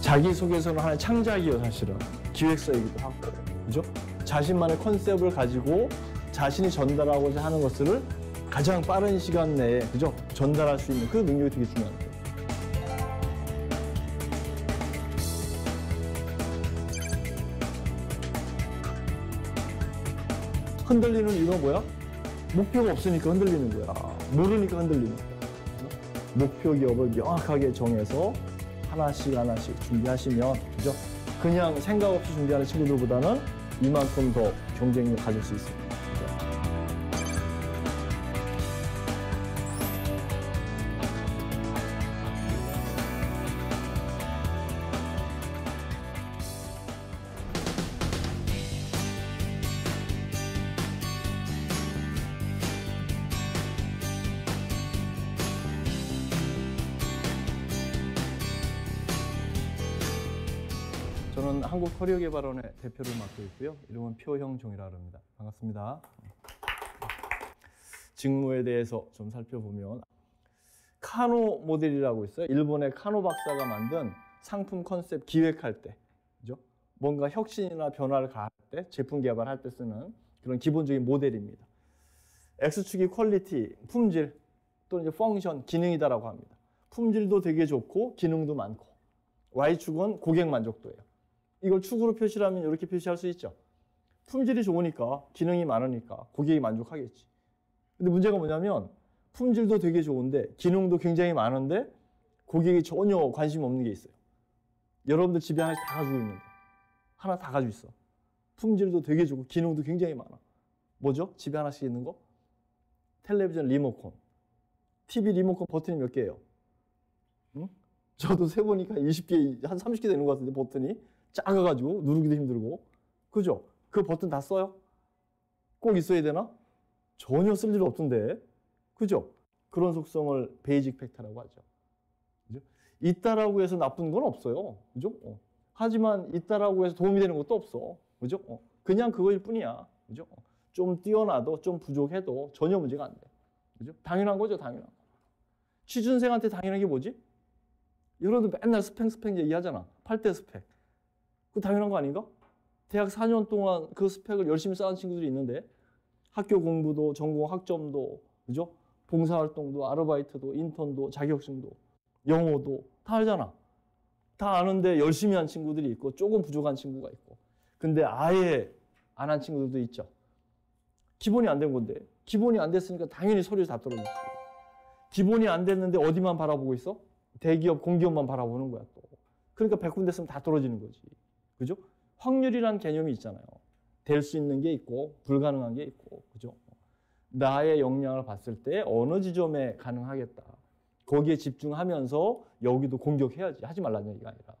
자기소개서는 하나의 창작이에요, 사실은. 기획서이기도 하고, 그죠? 자신만의 컨셉을 가지고 자신이 전달하고자 하는 것을 가장 빠른 시간 내에, 그죠? 전달할 수 있는 그 능력이 되게 중요한 거예요. 흔들리는 이유가 뭐야? 목표가 없으니까 흔들리는 거야. 모르니까 흔들리는 거야. 목표 기업을 명확하게 정해서 하나씩 하나씩 준비하시면, 그죠? 그냥 생각 없이 준비하는 친구들보다는 이만큼 더 경쟁력을 가질 수 있습니다. 저는 한국커리어개발원의 대표를 맡고 있고요. 이름은 표형종이라고 합니다. 반갑습니다. 직무에 대해서 좀 살펴보면 카노 모델이라고 있어요. 일본의 카노 박사가 만든 상품 컨셉 기획할 때, 그죠? 뭔가 혁신이나 변화를 가할 때, 제품 개발할 때 쓰는 그런 기본적인 모델입니다. X축이 퀄리티, 품질, 또는 이제 펑션, 기능이다라고 합니다. 품질도 되게 좋고 기능도 많고, Y축은 고객 만족도예요. 이걸 축으로 표시를 하면 이렇게 표시할 수 있죠. 품질이 좋으니까, 기능이 많으니까 고객이 만족하겠지. 근데 문제가 뭐냐면 품질도 되게 좋은데 기능도 굉장히 많은데 고객이 전혀 관심 없는 게 있어요. 여러분들 집에 하나씩 다 가지고 있는데 하나 다 가지고 있어. 품질도 되게 좋고 기능도 굉장히 많아. 뭐죠? 집에 하나씩 있는 거? 텔레비전 리모컨. TV 리모컨 버튼이 몇 개예요? 응? 저도 세보니까 20개, 한 30개 되는 것 같은데 버튼이 작아가지고 누르기도 힘들고. 그죠? 그 버튼 다 써요? 꼭 있어야 되나? 전혀 쓸 일 없던데. 그죠? 그런 속성을 베이직 팩터라고 하죠. 그죠? 있다라고 해서 나쁜 건 없어요. 그죠? 하지만 있다라고 해서 도움이 되는 것도 없어. 그죠? 그냥 그거일 뿐이야. 그죠? 좀 뛰어나도 좀 부족해도 전혀 문제가 안 돼. 그죠? 당연한 거죠, 당연한 거. 취준생한테 당연한 게 뭐지? 여러분들 맨날 스펙 얘기하잖아. 8대 스펙. 그거 당연한 거 아닌가? 대학 4년 동안 그 스펙을 열심히 쌓은 친구들이 있는데 학교 공부도, 전공 학점도, 그죠? 봉사활동도, 아르바이트도, 인턴도, 자격증도, 영어도 다 알잖아. 다 아는데 열심히 한 친구들이 있고 조금 부족한 친구가 있고. 근데 아예 안 한 친구들도 있죠. 기본이 안 된 건데. 기본이 안 됐으니까 당연히 서류에 다 떨어지지. 기본이 안 됐는데 어디만 바라보고 있어? 대기업, 공기업만 바라보는 거야 또. 그러니까 100군데 쓰면 다 떨어지는 거지. 그죠? 확률이란 개념이 있잖아요. 될 수 있는 게 있고 불가능한 게 있고. 그죠? 나의 역량을 봤을 때 어느 지점에 가능하겠다. 거기에 집중하면서 여기도 공격해야지. 하지 말라는 얘기가 아니라.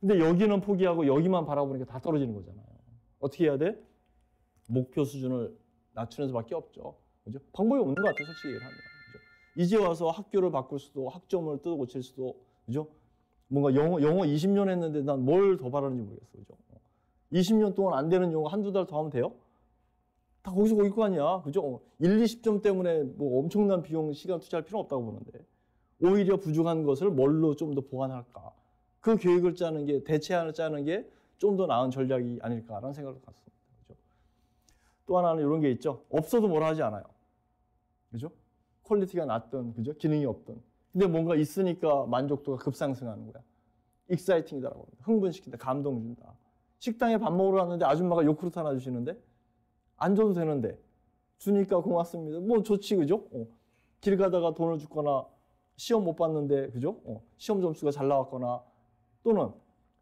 근데 여기는 포기하고 여기만 바라보니까 다 떨어지는 거잖아요. 어떻게 해야 돼? 목표 수준을 낮추는 수밖에 없죠. 그죠? 방법이 없는 것 같아요. 솔직히 얘기를 하면. 그죠? 이제 와서 학교를 바꿀 수도, 학점을 뜯어 고칠 수도, 그죠? 뭔가 영어 20년 했는데 난 뭘 더 바라는지 모르겠어. 그죠? 20년 동안 안 되는 영어 한두 달 더 하면 돼요? 다 거기서 거길 거 아니야. 그죠? 1, 20점 때문에 뭐 엄청난 비용, 시간 투자할 필요는 없다고 보는데. 오히려 부족한 것을 뭘로 좀 더 보완할까. 그 계획을 짜는 게, 대체안을 짜는 게 좀 더 나은 전략이 아닐까라는 생각을 갖습니다. 그죠? 또 하나는 이런 게 있죠. 없어도 뭐라 하지 않아요. 그죠? 퀄리티가 낮든, 그죠? 기능이 없든. 근데 뭔가 있으니까 만족도가 급상승하는 거야. 익사이팅이다라고 합니다. 흥분시킨다, 감동 준다. 식당에 밥 먹으러 갔는데 아줌마가 요구르트 하나 주시는데 안 줘도 되는데 주니까 고맙습니다. 뭐 좋지, 그죠? 길 가다가 돈을 주거나 시험 못 봤는데, 그죠? 시험 점수가 잘 나왔거나 또는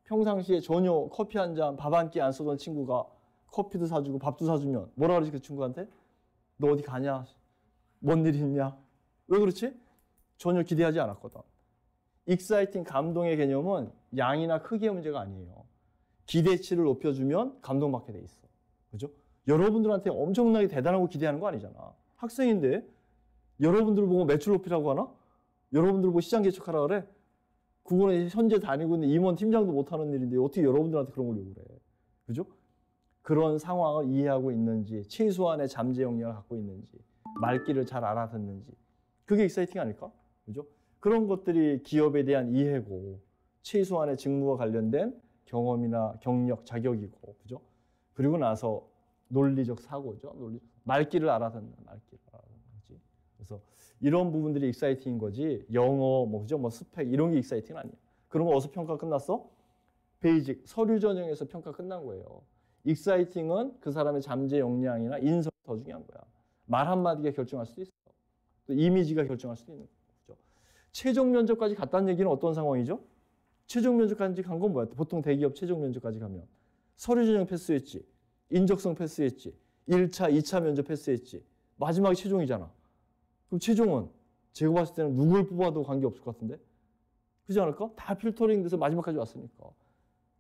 평상시에 전혀 커피 한 잔, 밥 한 끼 안 쓰던 친구가 커피도 사주고 밥도 사주면 뭐라 그러지 그 친구한테? 너 어디 가냐? 뭔 일 있냐? 왜 그렇지? 전혀 기대하지 않았거든. 익사이팅, 감동의 개념은 양이나 크기의 문제가 아니에요. 기대치를 높여주면 감동받게 돼 있어. 그죠? 여러분들한테 엄청나게 대단한 거 기대하는 거 아니잖아. 학생인데 여러분들 보고 매출 높이라고 하나? 여러분들 보고 시장 개척하라 그래? 그거는 현재 다니고 있는 임원 팀장도 못하는 일인데 어떻게 여러분들한테 그런 걸 요구를 해? 그죠? 그런 상황을 이해하고 있는지, 최소한의 잠재 역량을 갖고 있는지, 말귀를 잘 알아듣는지, 그게 익사이팅 아닐까? 그죠? 그런 것들이 기업에 대한 이해고, 최소한의 직무와 관련된 경험이나 경력, 자격이고, 그죠? 그리고 나서 논리적 사고죠. 말귀를 알아듣는, 말귀를 알아듣는 거지. 그래서 이런 부분들이 익사이팅인 거지. 영어, 그죠? 스펙 이런 게 익사이팅은 아니야. 그런 거 어디서 평가 끝났어? 베이직 서류 전형에서 평가 끝난 거예요. 익사이팅은 그 사람의 잠재 역량이나 인성이 더 중요한 거야. 말 한마디가 결정할 수도 있어. 또 이미지가 결정할 수도 있는 거죠. 최종 면접까지 갔다는 얘기는 어떤 상황이죠? 최종 면접까지 간 건 뭐야? 보통 대기업 최종 면접까지 가면 서류 전형 패스했지, 인적성 패스했지, 1차, 2차 면접 패스했지, 마지막이 최종이잖아. 그럼 최종은 제가 봤을 때는 누굴 뽑아도 관계없을 것 같은데? 그렇지 않을까? 다 필터링 돼서 마지막까지 왔으니까.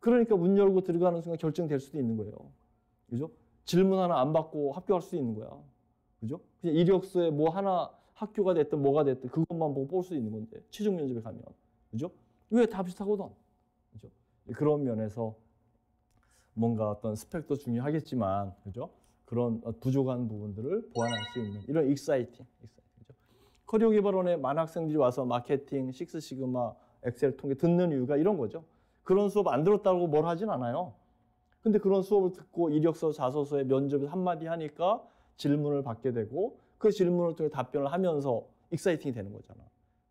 그러니까 문 열고 들어가는 순간 결정될 수도 있는 거예요. 그죠? 질문 하나 안 받고 합격할 수도 있는 거야. 그죠? 그냥 이력서에 뭐 하나 학교가 됐든 뭐가 됐든 그것만 보고 뽑을 수 있는 건데 최종 면접에 가면. 그죠? 왜 다 비슷하거든. 그죠? 그런 면에서 뭔가 어떤 스펙도 중요하겠지만, 그죠? 그런 부족한 부분들을 보완할 수 있는 이런 익사이팅. 그죠? 커리어 개발원에 많은 학생들이 와서 마케팅, 식스시그마, 엑셀 통해 듣는 이유가 이런 거죠. 그런 수업 안 들었다고 뭘 하진 않아요. 근데 그런 수업을 듣고 이력서, 자소서에 면접에서 한마디 하니까 질문을 받게 되고 그 질문을 통해 답변을 하면서 익사이팅이 되는 거잖아.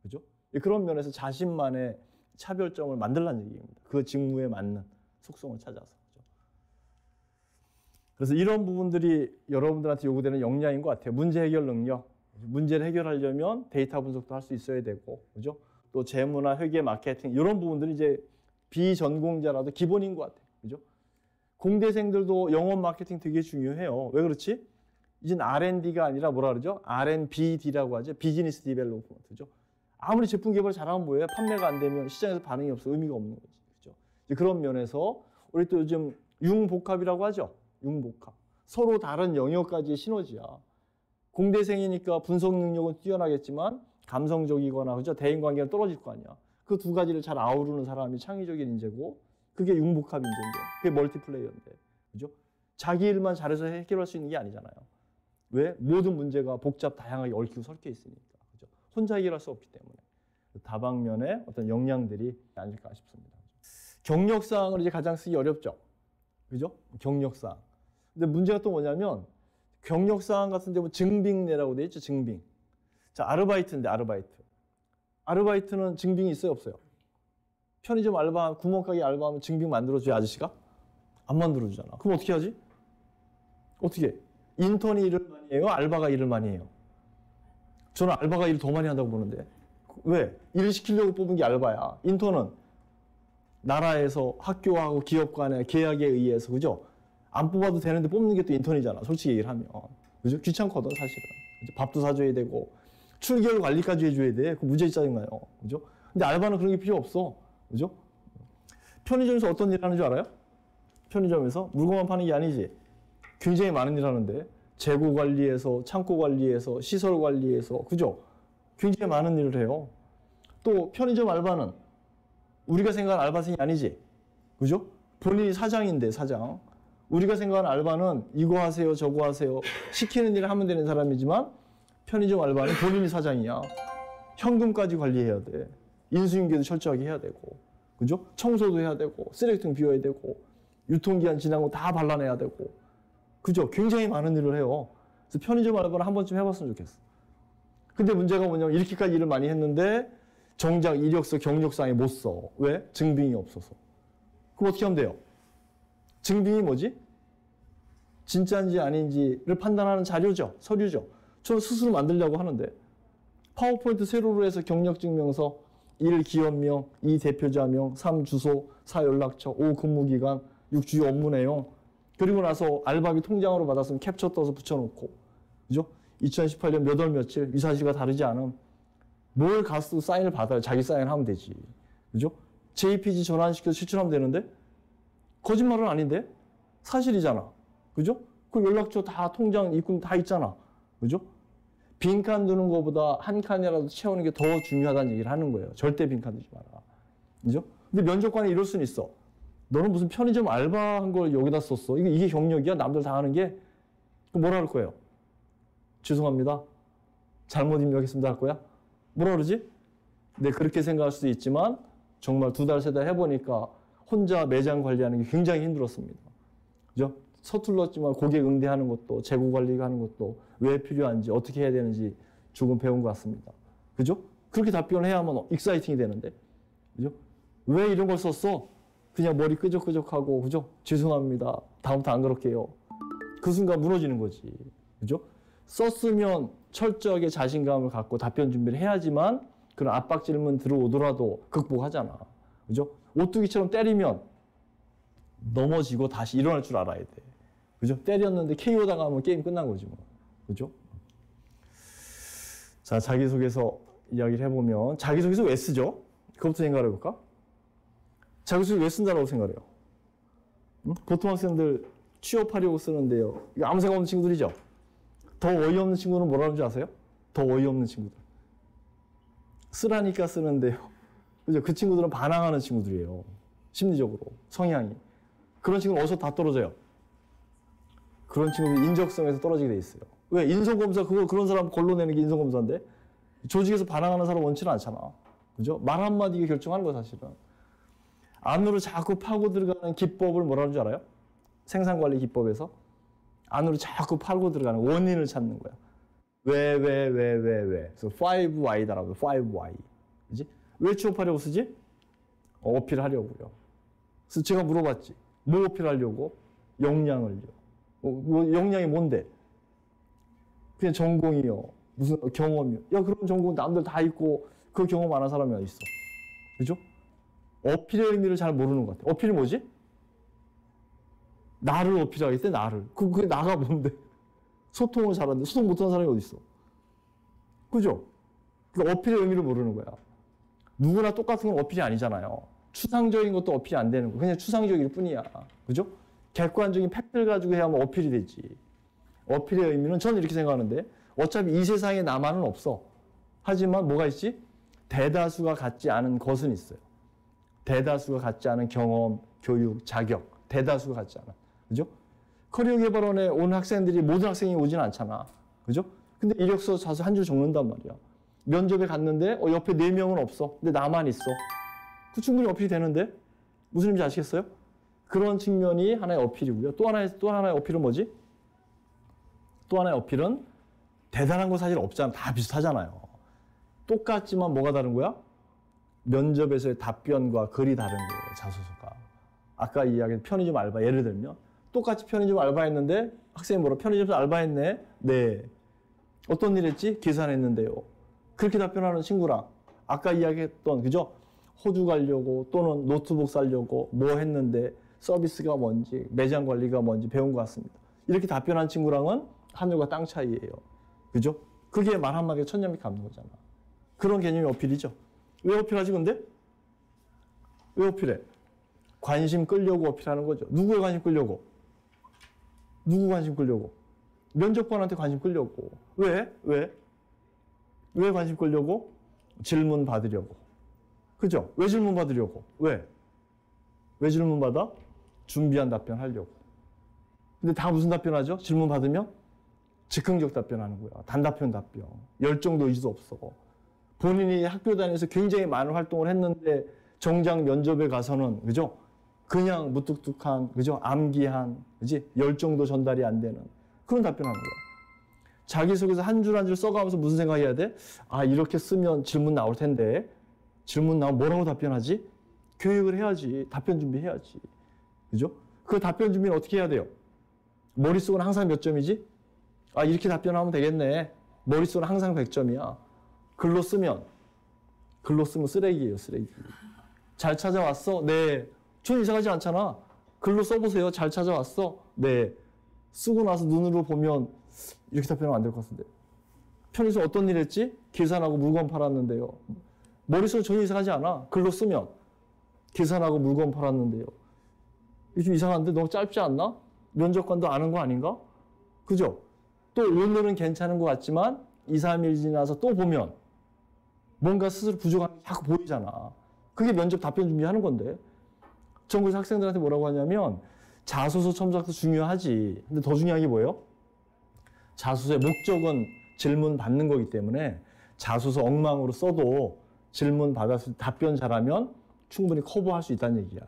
그죠? 그런 면에서 자신만의 차별점을 만들라는 얘기입니다. 그 직무에 맞는 속성을 찾아서. 그죠? 그래서 이런 부분들이 여러분들한테 요구되는 역량인 것 같아요. 문제 해결 능력. 문제를 해결하려면 데이터 분석도 할 수 있어야 되고, 그죠? 또 재무나 회계, 마케팅 이런 부분들이 이제 비전공자라도 기본인 것 같아요. 그죠? 공대생들도 영업 마케팅 되게 중요해요. 왜 그렇지? 이젠 R&D가 아니라 뭐라 그러죠? R&BD라고 하죠. 비즈니스 디벨롭먼트죠. 아무리 제품 개발 잘하면 뭐예요? 판매가 안 되면 시장에서 반응이 없어 의미가 없는 거지. 그죠? 그런 면에서 우리 또 요즘 융복합이라고 하죠. 융복합. 서로 다른 영역까지의 시너지야. 공대생이니까 분석 능력은 뛰어나겠지만 감성적이거나 그죠? 대인관계는 떨어질 거 아니야. 그 두 가지를 잘 아우르는 사람이 창의적인 인재고 그게 융복합 인재인데 그게 멀티플레이어인데 그죠? 자기 일만 잘해서 해결할 수 있는 게 아니잖아요. 왜? 모든 문제가 복잡 다양하게 얽히고 섞여 있으니까 그죠? 혼자 해결할 수 없기 때문에 다방면의 어떤 역량들이 아닐까 싶습니다. 경력사항을 이제 가장 쓰기 어렵죠. 그죠? 경력사항. 근데 문제가 또 뭐냐면 경력사항 같은 데 뭐 증빙내라고 돼 있죠. 증빙. 자, 아르바이트인데 아르바이트. 아르바이트는 증빙이 있어요, 없어요? 편의점 알바, 구멍가게 알바하면 증빙 만들어줘요, 아저씨가? 안 만들어주잖아. 그럼 어떻게 하지? 어떻게 해? 인턴이 일을 많이 해요? 알바가 일을 많이 해요? 저는 알바가 일을 더 많이 한다고 보는데. 왜? 일을 시키려고 뽑은 게 알바야. 인턴은 나라에서 학교하고 기업 간의 계약에 의해서, 그죠? 안 뽑아도 되는데 뽑는 게 또 인턴이잖아, 솔직히 얘기를 하면. 그죠? 귀찮거든, 사실은. 밥도 사줘야 되고. 출결 관리까지 해줘야 돼. 그 무지하게 짜증나요. 그죠? 근데 알바는 그런 게 필요 없어. 그죠? 편의점에서 어떤 일 하는 줄 알아요? 편의점에서 물건만 파는 게 아니지. 굉장히 많은 일 하는데 재고 관리에서 창고 관리에서 시설 관리에서 그죠? 굉장히 많은 일을 해요. 또 편의점 알바는 우리가 생각하는 알바생이 아니지. 그죠? 본인이 사장인데 사장. 우리가 생각하는 알바는 이거 하세요 저거 하세요 시키는 일을 하면 되는 사람이지만 편의점 알바는 본인이 사장이야. 현금까지 관리해야 돼. 인수인계도 철저하게 해야 되고, 그죠? 청소도 해야 되고, 쓰레기통 비워야 되고, 유통기한 지난 거 다 발라내야 되고, 그죠? 굉장히 많은 일을 해요. 그래서 편의점 알바를 한 번쯤 해봤으면 좋겠어. 근데 문제가 뭐냐면 이렇게까지 일을 많이 했는데 정작 이력서, 경력상에 못 써. 왜? 증빙이 없어서. 그럼 어떻게 하면 돼요? 증빙이 뭐지? 진짜인지 아닌지를 판단하는 자료죠. 서류죠. 저는 스스로 만들려고 하는데 파워포인트 세로로 해서 경력증명서 1. 기업명, 2. 대표자명, 3. 주소, 4. 연락처, 5. 근무기간, 6. 주요 업무 내용 그리고 나서 알바비 통장으로 받았으면 캡처 떠서 붙여놓고 그죠? 2018년 몇 월 며칠 위사실과 다르지 않음 뭘 가서 사인을 받아요. 자기 사인하면 되지. 그죠? JPG 전환시켜서 제출하면 되는데 거짓말은 아닌데 사실이잖아. 그죠? 그 연락처 다 통장 입금 다 있잖아. 그죠? 빈칸 두는 것보다 한 칸이라도 채우는 게 더 중요하다는 얘기를 하는 거예요. 절대 빈칸 두지 마라. 그죠? 근데 면접관이 이럴 수는 있어. 너는 무슨 편의점 알바한 걸 여기다 썼어. 이게 경력이야? 남들 다 하는 게? 그럼 뭐라 할 거예요? 죄송합니다. 잘못 입력했습니다 할 거야? 뭐라 그러지? 네, 그렇게 생각할 수도 있지만 정말 2달, 3달 해보니까 혼자 매장 관리하는 게 굉장히 힘들었습니다. 그죠? 서툴렀지만 고객 응대하는 것도, 재고 관리하는 것도 왜 필요한지, 어떻게 해야 되는지 조금 배운 것 같습니다. 그죠? 그렇게 답변을 해야만 익사이팅이 되는데. 그죠? 왜 이런 걸 썼어? 그냥 머리 끄적끄적하고, 그죠? 죄송합니다. 다음부터 안 그럴게요. 그 순간 무너지는 거지. 그죠? 썼으면 철저하게 자신감을 갖고 답변 준비를 해야지만 그런 압박 질문 들어오더라도 극복하잖아. 그죠? 오뚜기처럼 때리면 넘어지고 다시 일어날 줄 알아야 돼. 그죠? 때렸는데 KO 당하면 게임 끝난 거지 뭐. 그죠? 자, 자기소개서 이야기를 해보면 자기소개서 왜 쓰죠? 그것부터 생각을 해볼까? 자기소개서 왜 쓴다고 생각해요? 응? 보통 학생들 취업하려고 쓰는데요. 이거 아무 생각 없는 친구들이죠? 더 어이없는 친구는 뭐라는 줄 아세요? 더 어이없는 친구들. 쓰라니까 쓰는데요. 그죠? 그 친구들은 반항하는 친구들이에요. 심리적으로. 성향이. 그런 친구는 어디서 다 떨어져요? 그런 친구들이 인적성에서 떨어지게 돼 있어요. 왜? 인성검사, 그런 사람 걸러내는 게 인성검사인데? 조직에서 반항하는 사람 원치는 않잖아. 그죠? 말 한마디가 결정하는 거야, 사실은. 안으로 자꾸 파고 들어가는 기법을 뭐라는 줄 알아요? 생산관리 기법에서. 안으로 자꾸 파고 들어가는 원인을 찾는 거야. 왜. 그래서 5Y다라고, 5Y. 그지? 왜 취업하려고 쓰지? 어필하려고요. 그래서 제가 물어봤지. 뭐 어필하려고? 역량을요. 역량이 뭔데? 그냥 전공이요. 무슨 경험이요. 야, 그런 전공 남들 다 있고 그 경험 안 한 사람이 어디 있어? 그죠? 어필의 의미를 잘 모르는 것 같아. 어필이 뭐지? 나를 어필하겠대, 나를. 그게 나가 뭔데? 소통을 잘하는데 소통 못하는 사람이 어디 있어? 그죠? 그러니까 어필의 의미를 모르는 거야. 누구나 똑같은 건 어필이 아니잖아요. 추상적인 것도 어필이 안 되는 거. 그냥 추상적일 뿐이야. 그죠? 객관적인 팩트를 가지고 해야만 어필이 되지. 어필의 의미는 저는 이렇게 생각하는데 어차피 이 세상에 나만은 없어. 하지만 뭐가 있지? 대다수가 갖지 않은 것은 있어요. 대다수가 갖지 않은 경험, 교육, 자격. 대다수가 갖지 않아. 그죠? 커리어 개발원에 온 학생들이 모든 학생이 오진 않잖아. 그죠? 근데 이력서 자서 한 줄 적는단 말이야. 면접에 갔는데 옆에 4명은 없어. 근데 나만 있어. 그 충분히 어필이 되는데? 무슨 의미인지 아시겠어요? 그런 측면이 하나의 어필이고요. 또 하나의 어필은 뭐지? 또 하나의 어필은 대단한 거 사실 없잖아. 다 비슷하잖아요. 똑같지만 뭐가 다른 거야? 면접에서의 답변과 글이 다른 거예요. 자소서가. 아까 이야기한 편의점 알바 예를 들면 똑같이 편의점 알바했는데 학생이 뭐라 편의점에서 알바했네? 네. 어떤 일 했지? 계산했는데요. 그렇게 답변하는 친구랑 아까 이야기했던 그죠? 호주 가려고 또는 노트북 사려고 뭐 했는데 서비스가 뭔지 매장 관리가 뭔지 배운 것 같습니다. 이렇게 답변한 친구랑은 하늘과 땅 차이예요. 그죠? 그게 말 한마디에 천년빛 갚는 거잖아. 그런 개념이 어필이죠. 왜 어필하지 근데? 왜 어필해? 관심 끌려고 어필하는 거죠. 누구의 관심 끌려고? 누구 관심 끌려고? 면접관한테 관심 끌려고. 왜? 왜 관심 끌려고? 질문 받으려고. 그죠? 왜 질문 받으려고? 왜 질문 받아? 준비한 답변 하려고. 근데 다 무슨 답변하죠? 질문 받으면? 즉흥적 답변하는 거야. 단답형 답변. 열정도 의지도 없어. 본인이 학교 다니면서 굉장히 많은 활동을 했는데 정작 면접에 가서는 그죠? 그냥 무뚝뚝한, 그죠? 암기한, 그지? 열정도 전달이 안 되는 그런 답변하는 거야. 자기소개서 한 줄 한 줄 써가면서 무슨 생각해야 돼? 아, 이렇게 쓰면 질문 나올 텐데 질문 나오면 뭐라고 답변하지? 교육을 해야지. 답변 준비해야지. 그죠? 그 답변 준비는 어떻게 해야 돼요? 머릿속은 항상 몇 점이지? 아, 이렇게 답변하면 되겠네. 머릿속은 항상 100점이야. 글로 쓰면 쓰레기예요, 쓰레기. 잘 찾아왔어? 네. 전 이상하지 않잖아. 글로 써보세요. 잘 찾아왔어? 네. 쓰고 나서 눈으로 보면 이렇게 답변하면 안 될 것 같은데. 편의점 어떤 일 했지? 계산하고 물건 팔았는데요. 머릿속에 전혀 이상하지 않아. 글로 쓰면 계산하고 물건 팔았는데요. 이게 좀 이상한데 너무 짧지 않나? 면접관도 아는 거 아닌가? 그죠? 또 오늘은 괜찮은 것 같지만 2, 3일 지나서 또 보면 뭔가 스스로 부족한 게 자꾸 보이잖아. 그게 면접 답변 준비하는 건데. 전국에서 학생들한테 뭐라고 하냐면 자소서 첨삭도 중요하지. 근데 더 중요한 게 뭐예요? 자소서의 목적은 질문 받는 거기 때문에 자소서 엉망으로 써도 질문 받았을 때 답변 잘하면 충분히 커버할 수 있다는 얘기야.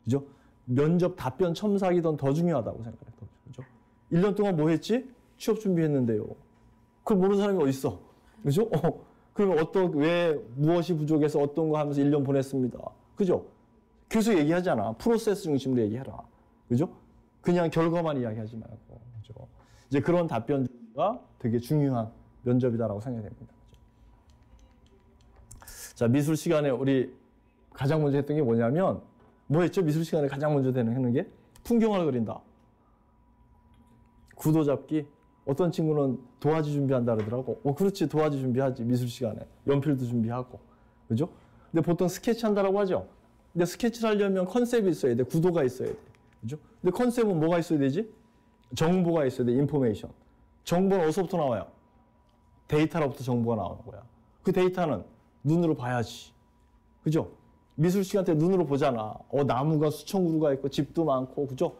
그죠? 면접 답변 첨삭이 더 중요하다고 생각해요. 그죠? 1년 동안 뭐 했지? 취업 준비했는데요. 그걸 모르는 사람이 어디 있어? 그죠? 그러면 왜 무엇이 부족해서 어떤 거 하면서 1년 보냈습니다. 그죠? 계속 얘기하잖아. 프로세스 중심으로 얘기해라. 그죠? 그냥 결과만 이야기하지 말고. 그죠? 이제 그런 답변가 되게 중요한 면접이다라고 생각이 됩니다. 그죠? 자, 미술 시간에 우리 가장 먼저 했던 게 뭐냐면, 뭐 했죠? 미술 시간에 가장 먼저 하는 게 풍경을 그린다. 구도 잡기. 어떤 친구는 도화지 준비한다 그러더라고. 그렇지. 도화지 준비하지. 미술 시간에. 연필도 준비하고. 그죠? 근데 보통 스케치 한다라고 하죠. 근데 스케치를 하려면 컨셉이 있어야 돼. 구도가 있어야 돼. 그죠? 근데 컨셉은 뭐가 있어야 되지? 정보가 있어야 돼. 인포메이션. 정보는 어디서부터 나와요? 데이터로부터 정보가 나오는 거야. 그 데이터는 눈으로 봐야지. 그죠? 미술 시간 때 눈으로 보잖아. 나무가 수천 그루가 있고 집도 많고. 그죠?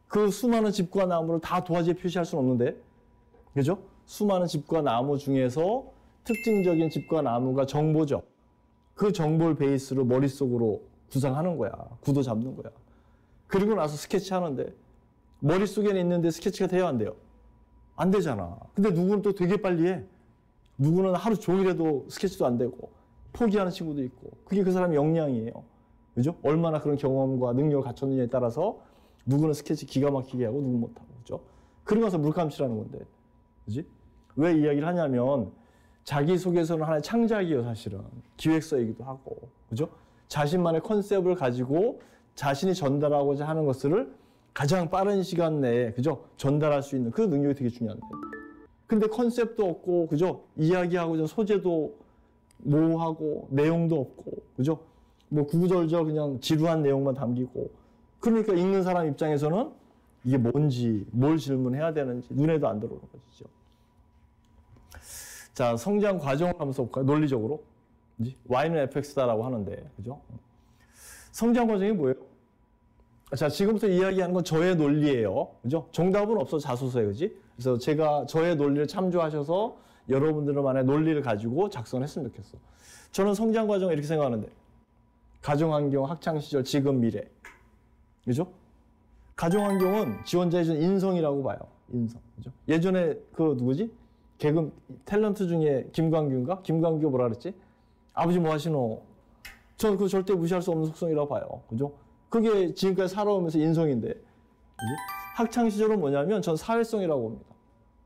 그 수많은 집과 나무를 다 도화지에 표시할 수는 없는데. 그죠? 수많은 집과 나무 중에서 특징적인 집과 나무가 정보죠. 그 정보를 베이스로 머릿속으로 구상하는 거야. 구도 잡는 거야. 그리고 나서 스케치 하는데 머릿속에는 있는데 스케치가 돼야 안 돼요? 안 되잖아. 근데 누구는 또 되게 빨리 해. 누구는 하루 종일 해도 스케치도 안 되고 포기하는 친구도 있고. 그게 그 사람의 역량이에요. 그죠? 얼마나 그런 경험과 능력을 갖췄느냐에 따라서 누구는 스케치 기가 막히게 하고 누구는 못하고. 그죠? 그러고 나서 물감칠하는 건데. 그지? 왜 이야기를 하냐면 자기소개서는 하나의 창작이에요, 사실은. 기획서이기도 하고. 그죠? 자신만의 컨셉을 가지고 자신이 전달하고자 하는 것을 가장 빠른 시간 내에, 그죠? 전달할 수 있는 그 능력이 되게 중요한데. 근데 컨셉도 없고, 그죠? 이야기하고자 소재도 모호하고, 내용도 없고, 그죠? 뭐 구구절절 그냥 지루한 내용만 담기고. 그러니까 읽는 사람 입장에서는 이게 뭔지, 뭘 질문해야 되는지 눈에도 안 들어오는 거죠. 자, 성장 과정을 한번 써볼까요? 논리적으로. Y는 fx다라고 하는데, 그죠? 성장 과정이 뭐예요? 자, 지금부터 이야기하는 건 저의 논리예요. 그죠? 정답은 없어, 자소서에, 그지? 그래서 제가 저의 논리를 참조하셔서 여러분들만의 논리를 가지고 작성했으면 좋겠어. 저는 성장 과정을 이렇게 생각하는데, 가정환경, 학창시절, 지금, 미래. 그죠? 가정환경은 지원자의 준 인성이라고 봐요. 인성. 그죠? 예전에 그 누구지? 개그 탤런트 중에 김광규인가? 김광규가 뭐라 그랬지? 아버지 뭐 하시노? 저 그거 절대 무시할 수 없는 속성이라고 봐요. 그죠? 그게 지금까지 살아오면서 인성인데. 그지? 학창 시절은 뭐냐면 전 사회성이라고 봅니다.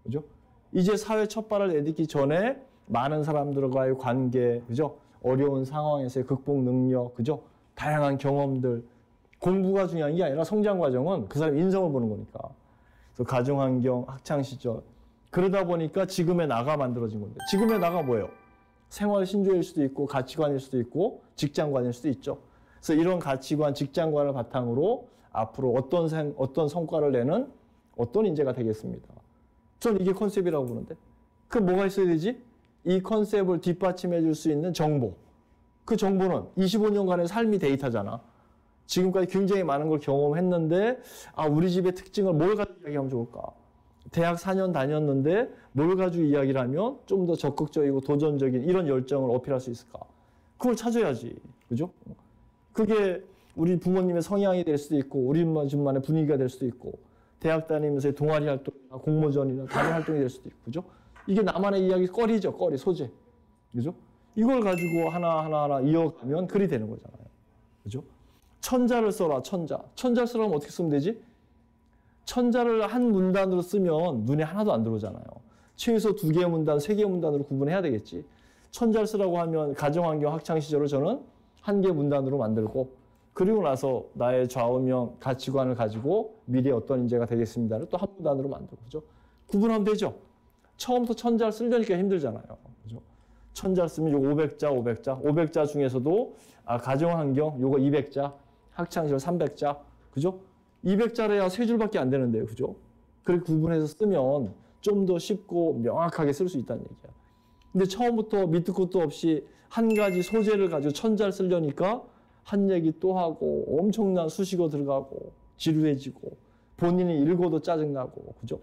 그죠? 이제 사회 첫 발을 내딛기 전에 많은 사람들과의 관계, 그죠? 어려운 상황에서의 극복 능력, 그죠? 다양한 경험들. 공부가 중요한 게 아니라 성장 과정은 그 사람 인성을 보는 거니까. 그래서 가정 환경, 학창 시절. 그러다 보니까 지금의 나가 만들어진 건데. 지금의 나가 뭐예요? 생활 신조일 수도 있고 가치관일 수도 있고 직장관일 수도 있죠. 그래서 이런 가치관, 직장관을 바탕으로 앞으로 어떤 성과를 내는 어떤 인재가 되겠습니다. 전 이게 컨셉이라고 보는데. 그 뭐가 있어야 되지? 이 컨셉을 뒷받침해 줄 수 있는 정보. 그 정보는 25년간의 삶이 데이터잖아. 지금까지 굉장히 많은 걸 경험했는데 우리 집의 특징을 뭘 가지고 이야기하면 좋을까? 대학 4년 다녔는데 뭘 가지고 이야기를 하면 좀 더 적극적이고 도전적인 이런 열정을 어필할 수 있을까? 그걸 찾아야지. 그죠? 그게 우리 부모님의 성향이 될 수도 있고 우리 집만의 분위기가 될 수도 있고 대학 다니면서의 동아리 활동이나 공모전이나 다른 활동이 될 수도 있고. 그죠? 이게 나만의 이야기 거리죠. 거리, 소재. 그죠? 이걸 가지고 하나하나 이어가면 글이 되는 거잖아요. 그죠? 천자를 써라, 천자. 천자를 쓰라면 어떻게 쓰면 되지? 천자를 한 문단으로 쓰면 눈에 하나도 안 들어오잖아요. 최소 2개의 문단, 3개의 문단으로 구분해야 되겠지. 천자를 쓰라고 하면 가정환경 학창시절을 저는 1개의 문단으로 만들고 그리고 나서 나의 좌우명, 가치관을 가지고 미래에 어떤 인재가 되겠습니다를 또 한 문단으로 만들고. 그죠? 구분하면 되죠. 처음부터 천자를 쓰려니까 힘들잖아요. 그죠? 천자를 쓰면 요거 500자 중에서도 가정환경 요거 200자, 학창시절 300자. 그죠? 200자래야 3줄밖에 안 되는데요. 그죠? 그렇게 구분해서 쓰면 좀 더 쉽고 명확하게 쓸 수 있다는 얘기야. 근데 처음부터 밑도 끝도 없이 한 가지 소재를 가지고 천자를 쓰려니까 한 얘기 또 하고 엄청난 수식어 들어가고 지루해지고 본인이 읽어도 짜증나고. 그죠?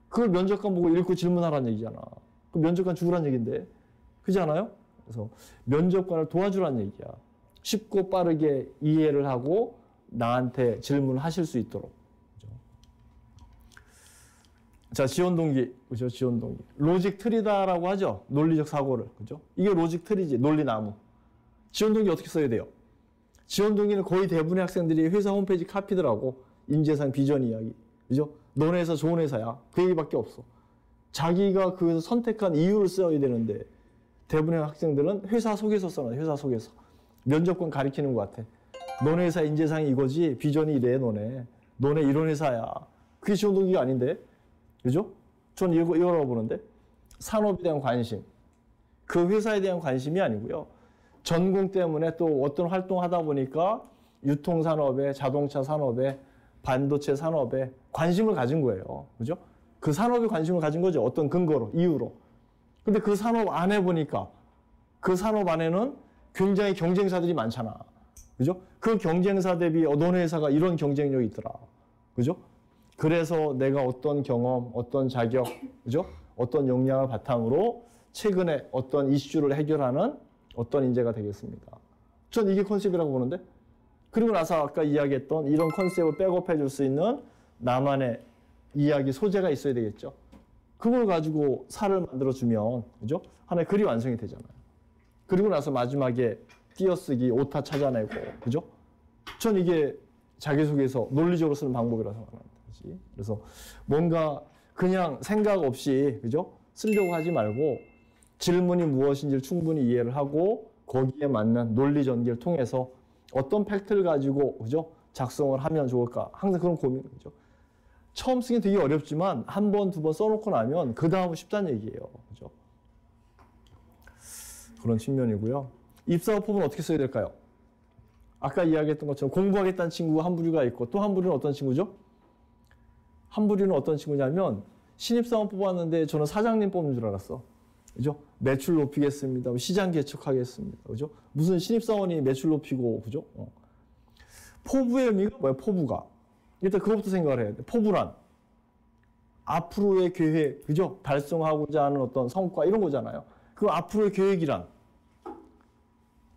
그걸 면접관 보고 읽고 질문하라는 얘기잖아. 그 면접관 죽으란 얘기인데. 그렇지 않아요? 그래서 면접관을 도와주라는 얘기야. 쉽고 빠르게 이해를 하고 나한테 질문을 하실 수 있도록. 그죠? 자, 지원 동기. 그죠? 지원 동기. 로직 트리다라고 하죠. 논리적 사고를. 그죠? 이게 로직 트리지. 논리 나무. 지원 동기 어떻게 써야 돼요? 지원 동기는 거의 대부분의 학생들이 회사 홈페이지 카피더라고. 인재상 비전 이야기. 그죠? 너네 회사 좋은 회사야. 그 얘기밖에 없어. 자기가 그 선택한 이유를 써야 되는데 대부분의 학생들은 회사 속에서 써놔. 회사 속에서. 면접관 가리키는 것 같아. 너네 회사 인재상이 이거지. 비전이 이래 너네. 너네 이런 회사야. 그게 지원 동기가 아닌데. 그죠? 전 이거라고 보는데. 산업에 대한 관심. 그 회사에 대한 관심이 아니고요. 전공 때문에 또 어떤 활동을 하다 보니까 유통산업에, 자동차 산업에, 반도체 산업에 관심을 가진 거예요. 그죠? 그 산업에 관심을 가진 거죠. 어떤 근거로, 이유로. 근데 그 산업 안에 보니까 그 산업 안에는 굉장히 경쟁사들이 많잖아. 그죠? 그 경쟁사 대비 너네 회사가 이런 경쟁력이 있더라. 그죠? 그래서 내가 어떤 경험, 어떤 자격, 그죠? 어떤 역량을 바탕으로 최근에 어떤 이슈를 해결하는 어떤 인재가 되겠습니다. 전 이게 컨셉이라고 보는데. 그리고 나서 아까 이야기했던 이런 컨셉을 백업해 줄 수 있는 나만의 이야기 소재가 있어야 되겠죠. 그걸 가지고 살을 만들어주면, 그죠? 하나의 글이 완성이 되잖아요. 그리고 나서 마지막에 띄어쓰기, 오타 찾아내고, 그죠? 전 이게 자기소개서 논리적으로 쓰는 방법이라고 생각합니다. 그래서 뭔가 그냥 생각 없이, 그죠? 쓰려고 하지 말고 질문이 무엇인지를 충분히 이해를 하고 거기에 맞는 논리 전개를 통해서 어떤 팩트를 가지고, 그죠? 작성을 하면 좋을까? 항상 그런 고민이죠. 처음 쓰기 되게 어렵지만 한 번, 두 번 써놓고 나면 그 다음은 쉽다는 얘기예요. 그죠? 그런 측면이고요. 입사호법은 어떻게 써야 될까요? 아까 이야기했던 것처럼 공부하겠다는 친구가 한 부류가 있고 또 한 부류는 어떤 친구죠? 한 부류는 어떤 친구냐면 신입사원 뽑았는데 저는 사장님 뽑는 줄 알았어. 그죠? 매출 높이겠습니다. 시장 개척하겠습니다. 그죠? 무슨 신입사원이 매출 높이고, 그죠? 포부의 의미가 뭐예요? 포부가. 일단 그것부터 생각을 해야 돼. 포부란 앞으로의 계획, 그죠? 달성하고자 하는 어떤 성과 이런 거잖아요. 그 앞으로의 계획이란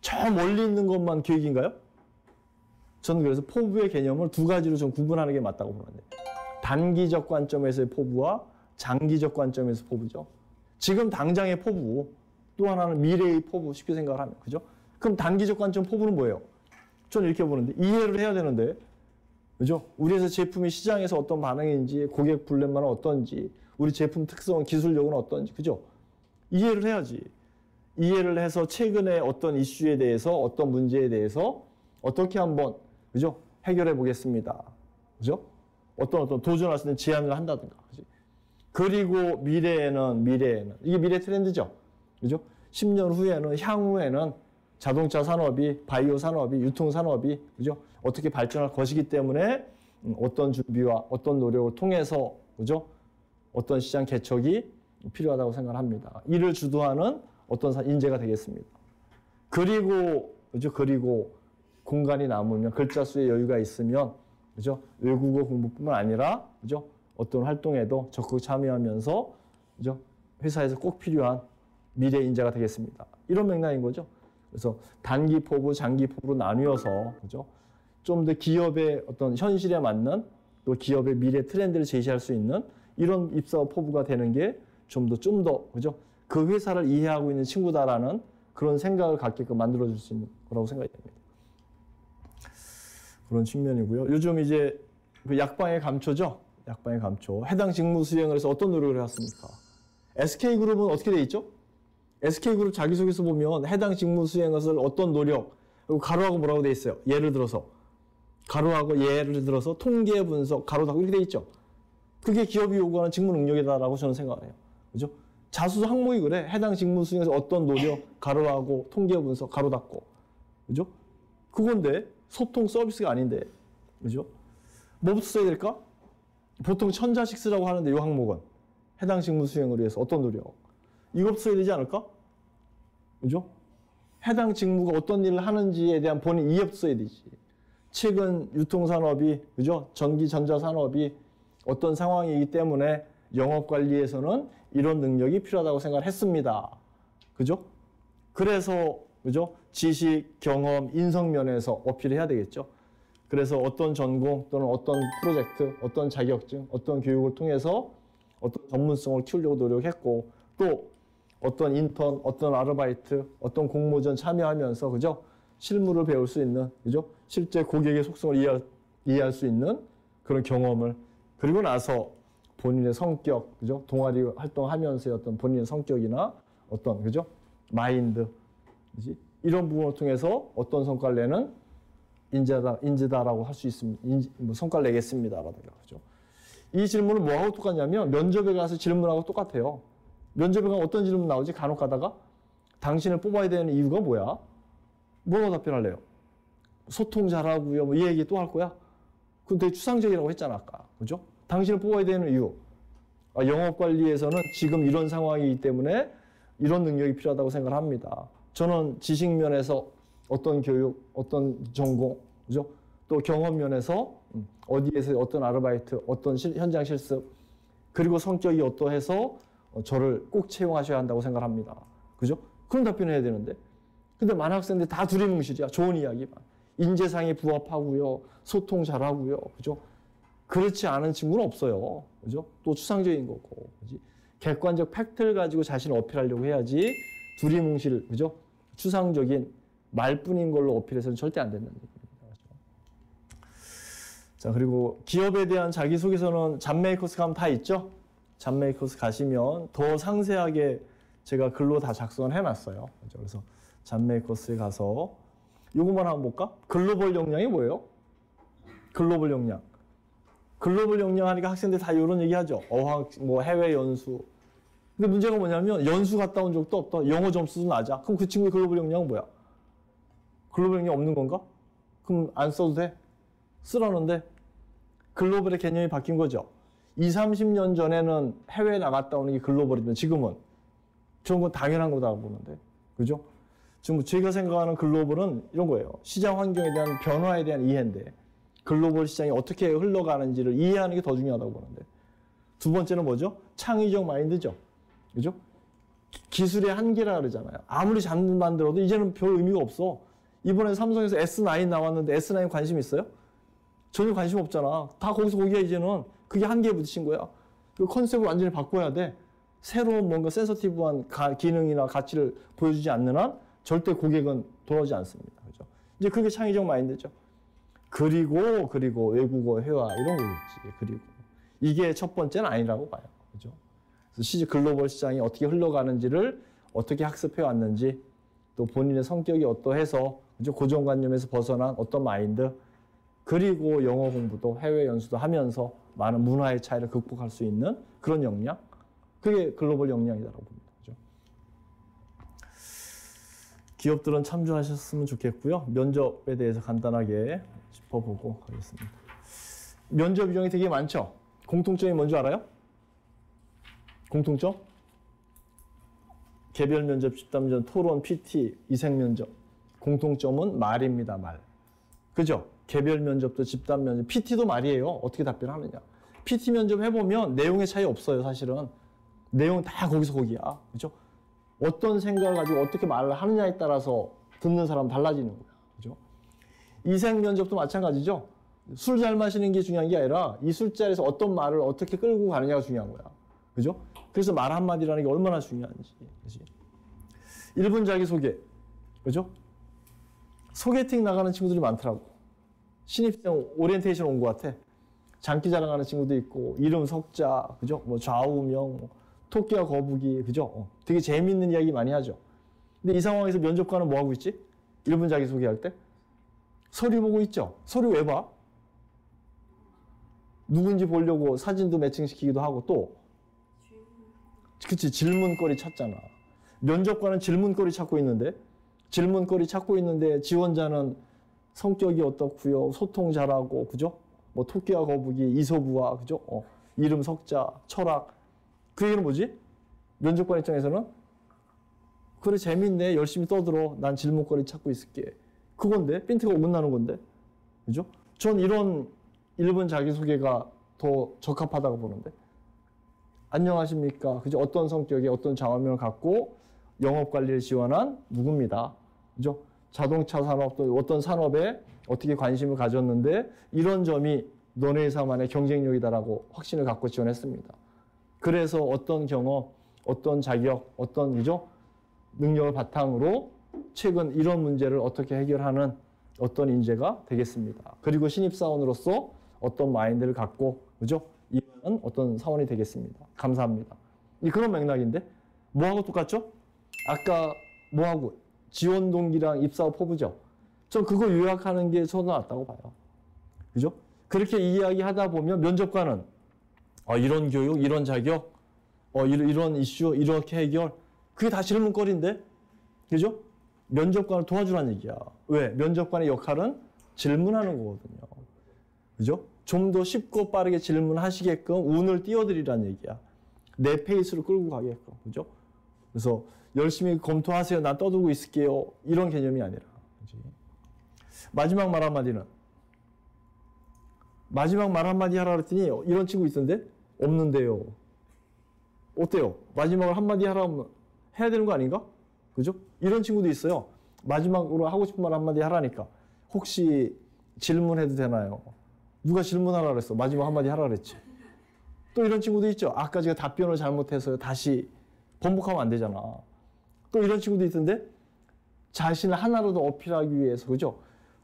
저 멀리 있는 것만 계획인가요? 저는 그래서 포부의 개념을 두 가지로 좀 구분하는 게 맞다고 보는데 단기적 관점에서의 포부와 장기적 관점에서 포부죠. 지금 당장의 포부, 또 하나는 미래의 포부 쉽게 생각을 하면, 그죠? 그럼 단기적 관점 포부는 뭐예요? 저는 이렇게 보는데 이해를 해야 되는데, 그죠? 우리 회사 제품이 시장에서 어떤 반응인지, 고객 불만은 어떤지, 우리 제품 특성은 기술력은 어떤지, 그죠? 이해를 해야지. 이해를 해서 최근에 어떤 이슈에 대해서, 어떤 문제에 대해서 어떻게 한번, 그죠? 해결해 보겠습니다. 그죠? 어떤 도전할 수 있는 제안을 한다든가, 그죠? 그리고 미래에는 이게 미래 트렌드죠. 그죠? 10년 후에는, 향후에는 자동차 산업이, 바이오 산업이, 유통 산업이, 그죠? 어떻게 발전할 것이기 때문에 어떤 준비와 어떤 노력을 통해서, 그죠? 어떤 시장 개척이 필요하다고 생각합니다. 이를 주도하는 어떤 인재가 되겠습니다. 그리고, 그죠? 그리고 공간이 남으면, 글자 수의 여유가 있으면, 그죠? 외국어 공부뿐만 아니라, 그죠? 어떤 활동에도 적극 참여하면서, 그죠? 회사에서 꼭 필요한 미래 인재가 되겠습니다. 이런 맥락인 거죠. 그래서 단기 포부, 장기 포부로 나뉘어서, 그죠? 좀 더 기업의 어떤 현실에 맞는 또 기업의 미래 트렌드를 제시할 수 있는 이런 입사 포부가 되는 게 좀 더, 그죠? 그 회사를 이해하고 있는 친구다라는 그런 생각을 갖게끔 만들어줄 수 있는 거라고 생각이 됩니다. 그런 측면이고요. 요즘 이제 그 약방의 감초죠. 약방의 감초. 해당 직무 수행을 해서 어떤 노력을 해왔습니까? SK그룹은 어떻게 돼 있죠? SK그룹 자기소개서 보면 해당 직무 수행을 어떤 노력, 그리고 가로하고 뭐라고 돼 있어요? 예를 들어서. 가로하고 예를 들어서 통계 분석, 가로 닫고 이렇게 돼 있죠? 그게 기업이 요구하는 직무 능력이다라고 저는 생각을 해요. 그죠? 자수 항목이 그래. 해당 직무 수행에서 어떤 노력, 가로하고 통계 분석, 가로 닫고. 그죠? 그건데, 소통 서비스가 아닌데. 그죠? 뭐부터 써야 될까? 보통 천자식 쓰라고 하는데 이 항목은 해당 직무 수행을 위해서 어떤 노력? 이것부터 써야 되지 않을까? 그죠? 해당 직무가 어떤 일을 하는지에 대한 본인 이해부터 써야 되지. 최근 유통산업이, 그죠? 전기 전자산업이 어떤 상황이기 때문에 영업관리에서는 이런 능력이 필요하다고 생각을 했습니다. 그죠? 그래서, 그죠? 지식, 경험, 인성 면에서 어필해야 되겠죠. 그래서 어떤 전공 또는 어떤 프로젝트, 어떤 자격증, 어떤 교육을 통해서 어떤 전문성을 키우려고 노력했고 또 어떤 인턴, 어떤 아르바이트, 어떤 공모전 참여하면서 그죠? 실무를 배울 수 있는 그죠? 실제 고객의 속성을 이해할 수 있는 그런 경험을 그리고 나서 본인의 성격, 그죠? 동아리 활동하면서의 어떤 본인의 성격이나 어떤 그죠? 마인드, 그지? 이런 부분을 통해서 어떤 성과를 내는 인재다라고 할 수 있습니다. 성과를 내겠습니다라든가 그죠? 이 질문은 뭐하고 똑같냐면 면접에 가서 질문하고 똑같아요. 면접에 가면 어떤 질문 나오지? 간혹 가다가 당신을 뽑아야 되는 이유가 뭐야? 뭐라고 답변할래요? 소통 잘하고요. 뭐 이 얘기 또 할 거야? 그건 되게 추상적이라고 했잖아 아까. 그죠? 당신을 뽑아야 되는 이유. 영업관리에서는 지금 이런 상황이기 때문에 이런 능력이 필요하다고 생각을 합니다. 저는 지식 면에서 어떤 교육, 어떤 전공, 그죠? 또 경험 면에서 어디에서 어떤 아르바이트, 어떤 현장 실습, 그리고 성격이 어떠해서 저를 꼭 채용하셔야 한다고 생각합니다. 그죠? 그런 답변을 해야 되는데. 근데 많은 학생들 다 두리뭉실이야. 좋은 이야기만. 인재상에 부합하고요. 소통 잘하고요. 그죠? 그렇지 않은 친구는 없어요. 그죠? 또 추상적인 거고. 그지? 객관적 팩트를 가지고 자신을 어필하려고 해야지 두리뭉실, 그죠? 추상적인 말뿐인 걸로 어필해서는 절대 안 된다는 얘기입니다. 자, 그리고 기업에 대한 자기소개서는 잡메이커스 가면 다 있죠? 잡메이커스 가시면 더 상세하게 제가 글로 다 작성을 해놨어요. 그래서 잡메이커스에 가서 요것만 한번 볼까? 글로벌 역량이 뭐예요? 글로벌 역량. 글로벌 역량 하니까 학생들 다 이런 얘기 하죠. 어학, 뭐 해외 연수. 근데 문제가 뭐냐면 연수 갔다 온 적도 없다. 영어 점수도 낮아. 그럼 그 친구의 글로벌 역량은 뭐야? 글로벌 역량 없는 건가? 그럼 안 써도 돼? 쓰라는데 글로벌의 개념이 바뀐 거죠. 20, 30년 전에는 해외에 나갔다 오는 게 글로벌이면 지금은 저런 건 당연한 거다 보는데. 그죠? 지금 제가 생각하는 글로벌은 이런 거예요. 시장 환경에 대한 변화에 대한 이해인데 글로벌 시장이 어떻게 흘러가는지를 이해하는 게 더 중요하다고 보는데. 두 번째는 뭐죠? 창의적 마인드죠. 그죠? 기술의 한계라 그러잖아요. 아무리 잘 만들어도 이제는 별 의미가 없어. 이번에 삼성에서 S9 나왔는데 S9 관심 있어요? 전혀 관심 없잖아. 다 거기서 거기야 이제는. 그게 한계에 부딪힌 거야. 그 컨셉을 완전히 바꿔야 돼. 새로운 뭔가 센서티브한 기능이나 가치를 보여주지 않는 한 절대 고객은 돌아오지 않습니다. 그죠? 이제 그게 창의적 마인드죠. 그리고 외국어 회화 이런 거겠지. 그리고 이게 첫 번째는 아니라고 봐요. 그죠? 그래서 글로벌 시장이 어떻게 흘러가는지를 어떻게 학습해 왔는지 또 본인의 성격이 어떠해서 그죠? 고정관념에서 벗어난 어떤 마인드 그리고 영어 공부도 해외 연수도 하면서 많은 문화의 차이를 극복할 수 있는 그런 역량 그게 글로벌 역량이라고 봅니다. 그죠? 기업들은 참조하셨으면 좋겠고요. 면접에 대해서 간단하게 짚어보고 가겠습니다. 면접 유형이 되게 많죠? 공통점이 뭔지 알아요? 공통점? 개별 면접, 집단 면접, 토론, PT, 이색 면접. 공통점은 말입니다, 말. 그죠? 개별 면접도 집단 면접, PT도 말이에요. 어떻게 답변하느냐. PT 면접 해보면 내용의 차이 없어요, 사실은. 내용 다 거기서 거기야. 그죠? 어떤 생각을 가지고 어떻게 말을 하느냐에 따라서 듣는 사람 달라지는 거야. 그죠? 이색 면접도 마찬가지죠. 술 잘 마시는 게 중요한 게 아니라 이 술자리에서 어떤 말을 어떻게 끌고 가느냐가 중요한 거야. 그죠? 그래서 말 한마디라는 게 얼마나 중요한지. 그치? 1분 자기소개. 그죠? 소개팅 나가는 친구들이 많더라고. 신입생 오리엔테이션 온 것 같아. 장기 자랑하는 친구도 있고, 이름 석자, 그죠? 뭐 좌우명, 뭐 토끼와 거북이, 그죠? 되게 재밌는 이야기 많이 하죠. 근데 이 상황에서 면접관은 뭐 하고 있지? 1분 자기소개할 때? 서류 보고 있죠? 서류 왜 봐? 누군지 보려고 사진도 매칭시키기도 하고 또 그치 질문거리 찾잖아. 면접관은 질문거리 찾고 있는데 지원자는 성격이 어떻고요, 소통 잘하고 그죠? 뭐 토끼와 거북이, 이소부와 그죠? 이름 석자, 철학. 그 얘기는 뭐지? 면접관 입장에서는 그래 재밌네, 열심히 떠들어, 난 질문거리 찾고 있을게. 그건데 핀트가 어긋나는 건데, 그죠? 전 이런 1분 자기소개가 더 적합하다고 보는데. 안녕하십니까? 그죠? 어떤 성격의 어떤 장화면을 갖고 영업관리를 지원한 누구입니다. 그죠? 자동차 산업 또 어떤 산업에 어떻게 관심을 가졌는데 이런 점이 너네 회사만의 경쟁력이다라고 확신을 갖고 지원했습니다. 그래서 어떤 경험, 어떤 자격, 어떤 그죠? 능력을 바탕으로 최근 이런 문제를 어떻게 해결하는 어떤 인재가 되겠습니다. 그리고 신입사원으로서 어떤 마인드를 갖고 그죠? 이런 어떤 사원이 되겠습니다. 감사합니다. 이 그런 맥락인데 뭐하고 똑같죠? 아까 뭐하고 지원 동기랑 입사 후 포부죠. 전 그거 요약하는 게 저는 낫다고 봐요. 그죠? 그렇게 이야기하다 보면 면접관은 이런 교육, 이런 자격, 이런 이슈, 이렇게 해결 그게 다 질문거리인데 그죠? 면접관을 도와주라는 얘기야. 왜? 면접관의 역할은 질문하는 거거든요. 그죠? 좀 더 쉽고 빠르게 질문하시게끔 운을 띄워드리라는 얘기야. 내 페이스로 끌고 가게끔. 그죠? 그래서 열심히 검토하세요. 난 떠들고 있을게요. 이런 개념이 아니라. 그치? 마지막 말 한마디는 마지막 말 한마디 하라 그랬더니 이런 친구 있던데? 없는데요. 어때요? 마지막으로 한마디 하라면 해야 되는 거 아닌가? 그죠? 이런 친구도 있어요. 마지막으로 하고 싶은 말 한마디 하라니까. 혹시 질문해도 되나요? 누가 질문하라 그랬어? 마지막 한마디 하라 그랬지. 또 이런 친구도 있죠. 아까 제가 답변을 잘못해서 다시 번복하면 안 되잖아. 또 이런 친구도 있던데 자신을 하나라도 어필하기 위해서 그죠?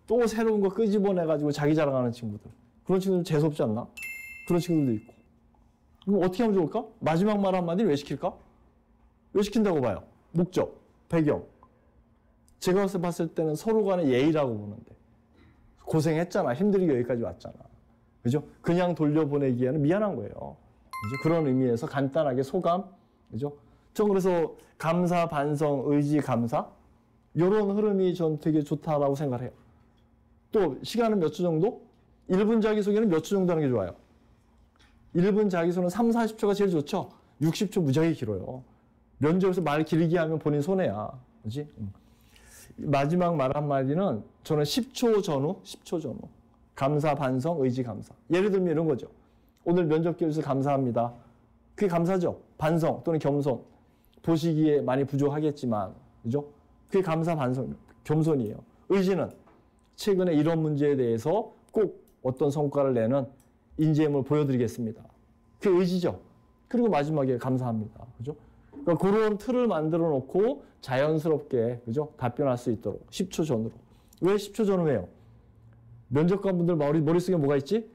또 새로운 거 끄집어내가지고 자기 자랑하는 친구들. 그런 친구들 재수없지 않나? 그런 친구들도 있고. 그럼 어떻게 하면 좋을까? 마지막 말 한마디를 왜 시킬까? 왜 시킨다고 봐요? 목적, 배경. 제가 봤을 때는 서로 간의 예의라고 보는데 고생했잖아. 힘들게 여기까지 왔잖아. 그죠? 그냥 돌려보내기에는 미안한 거예요. 그죠? 그런 의미에서 간단하게 소감. 그죠? 전 그래서 감사, 반성, 의지, 감사 이런 흐름이 전 되게 좋다라고 생각을 해요. 또 시간은 몇 초 정도? 1분 자기소개는 몇 초 정도 하는 게 좋아요? 1분 자기소개는 3, 40초가 제일 좋죠? 60초 무지하게 길어요. 면접에서 말 길게 하면 본인 손해야. 그렇지? 마지막 말 한마디는 저는 10초 전후, 10초 전후. 감사, 반성, 의지, 감사. 예를 들면 이런 거죠. 오늘 면접 기회주셔서 감사합니다. 그게 감사죠. 반성 또는 겸손. 보시기에 많이 부족하겠지만, 그죠? 그게 감사, 반성, 겸손이에요. 의지는 최근에 이런 문제에 대해서 꼭 어떤 성과를 내는 인재임을 보여드리겠습니다. 그게 의지죠. 그리고 마지막에 감사합니다. 그죠? 그러니까 그런 틀을 만들어 놓고 자연스럽게 그죠? 답변할 수 있도록 10초 전으로. 왜 10초 전으로 해요? 면접관분들 머릿속에 뭐가 있지?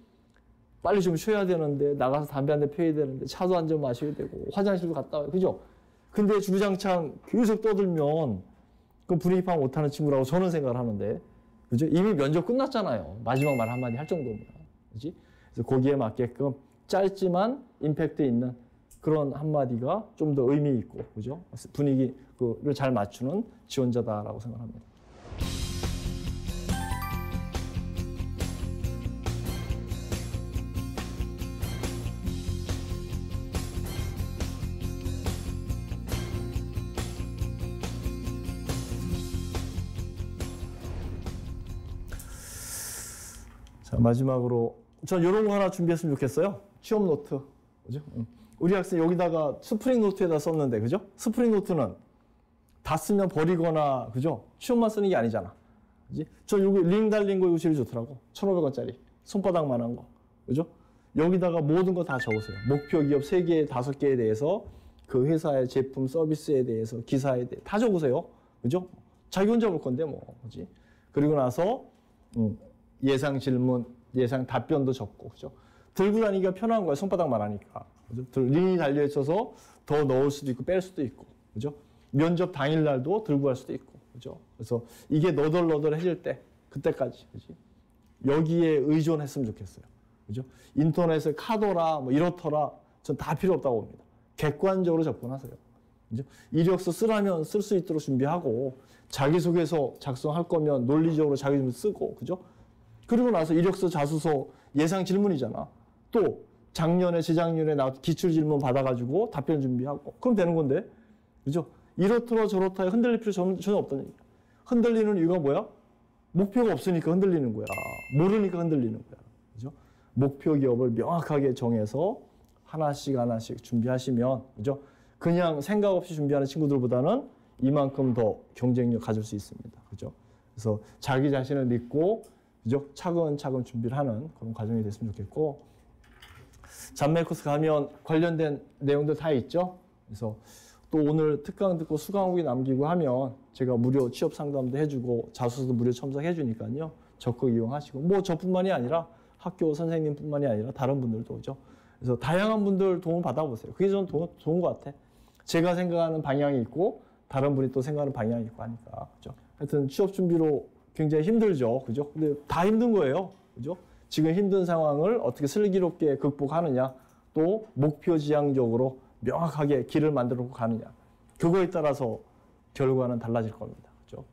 빨리 좀 쉬어야 되는데 나가서 담배 한 대 피워야 되는데 차도 한 잔 마셔야 되고 화장실도 갔다 와요. 그죠? 근데 주구장창 계속 떠들면 그 분위기 파악 못하는 친구라고 저는 생각을 하는데 그죠? 이미 면접 끝났잖아요. 마지막 말 한마디 할 정도면. 그지? 그래서 거기에 맞게끔 짧지만 임팩트 있는 그런 한마디가 좀 더 의미 있고, 그죠? 분위기를 잘 맞추는 지원자다라고 생각합니다. 자, 마지막으로 전 이런 거 하나 준비했으면 좋겠어요. 취업 노트. 그죠? 우리 학생 여기다가 스프링 노트에다 썼는데, 그죠? 스프링 노트는 다 쓰면 버리거나, 그죠? 취업만 쓰는 게 아니잖아. 그지? 저 여기 링 달린 거 이거 제일 좋더라고. 1,500원짜리. 손바닥만한 거. 그죠? 여기다가 모든 거 다 적으세요. 목표 기업 3개, 5개에 대해서 그 회사의 제품, 서비스에 대해서, 기사에 대해 다 적으세요. 그죠? 자기 혼자 볼 건데, 뭐. 그지? 그리고 나서, 예상 질문, 예상 답변도 적고, 그죠? 들고 다니기가 편한 거야, 손바닥만 하니까. 그죠? 링이 달려있어서 더 넣을 수도 있고, 뺄 수도 있고, 그죠? 면접 당일날도 들고 갈 수도 있고, 그죠? 그래서 이게 너덜너덜해질 때, 그때까지, 그지? 여기에 의존했으면 좋겠어요. 그죠? 인터넷에 카더라, 뭐 이렇더라, 전 다 필요 없다고 봅니다. 객관적으로 접근하세요. 그죠? 이력서 쓰라면 쓸 수 있도록 준비하고, 자기소개서 작성할 거면 논리적으로 자기 좀 쓰고, 그죠? 그리고 나서 이력서, 자소서, 예상 질문이잖아. 또 작년에, 재작년에 나왔던 기출 질문 받아가지고 답변 준비하고. 그럼 되는 건데. 그죠? 이렇더라 저렇다 흔들릴 필요 전혀 없다는 얘기야. 흔들리는 이유가 뭐야? 목표가 없으니까 흔들리는 거야. 모르니까 흔들리는 거야. 그죠? 목표 기업을 명확하게 정해서 하나씩 준비하시면, 그죠? 그냥 생각 없이 준비하는 친구들보다는 이만큼 더 경쟁력 가질 수 있습니다. 그죠? 그래서 자기 자신을 믿고 그죠? 차근차근 준비를 하는 그런 과정이 됐으면 좋겠고, 잡메코스 가면 관련된 내용들 다 있죠. 그래서 또 오늘 특강 듣고 수강 후기 남기고 하면 제가 무료 취업 상담도 해주고 자소서도 무료 첨삭해 주니까요. 적극 이용하시고, 뭐 저뿐만이 아니라 학교 선생님뿐만이 아니라 다른 분들도 오죠. 그래서 다양한 분들 도움 받아보세요. 그게 좀 좋은 것 같아. 제가 생각하는 방향이 있고 다른 분이 또 생각하는 방향이 있고 하니까. 그죠? 하여튼 취업 준비로 굉장히 힘들죠. 그죠? 근데 다 힘든 거예요. 그죠? 지금 힘든 상황을 어떻게 슬기롭게 극복하느냐, 또 목표 지향적으로 명확하게 길을 만들어 가느냐, 그거에 따라서 결과는 달라질 겁니다. 그죠?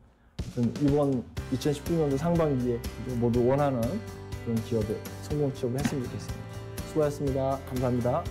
하여튼 이번 2019년도 상반기에 모두 원하는 그런 기업에 성공 취업을 했으면 좋겠습니다. 수고하셨습니다. 감사합니다.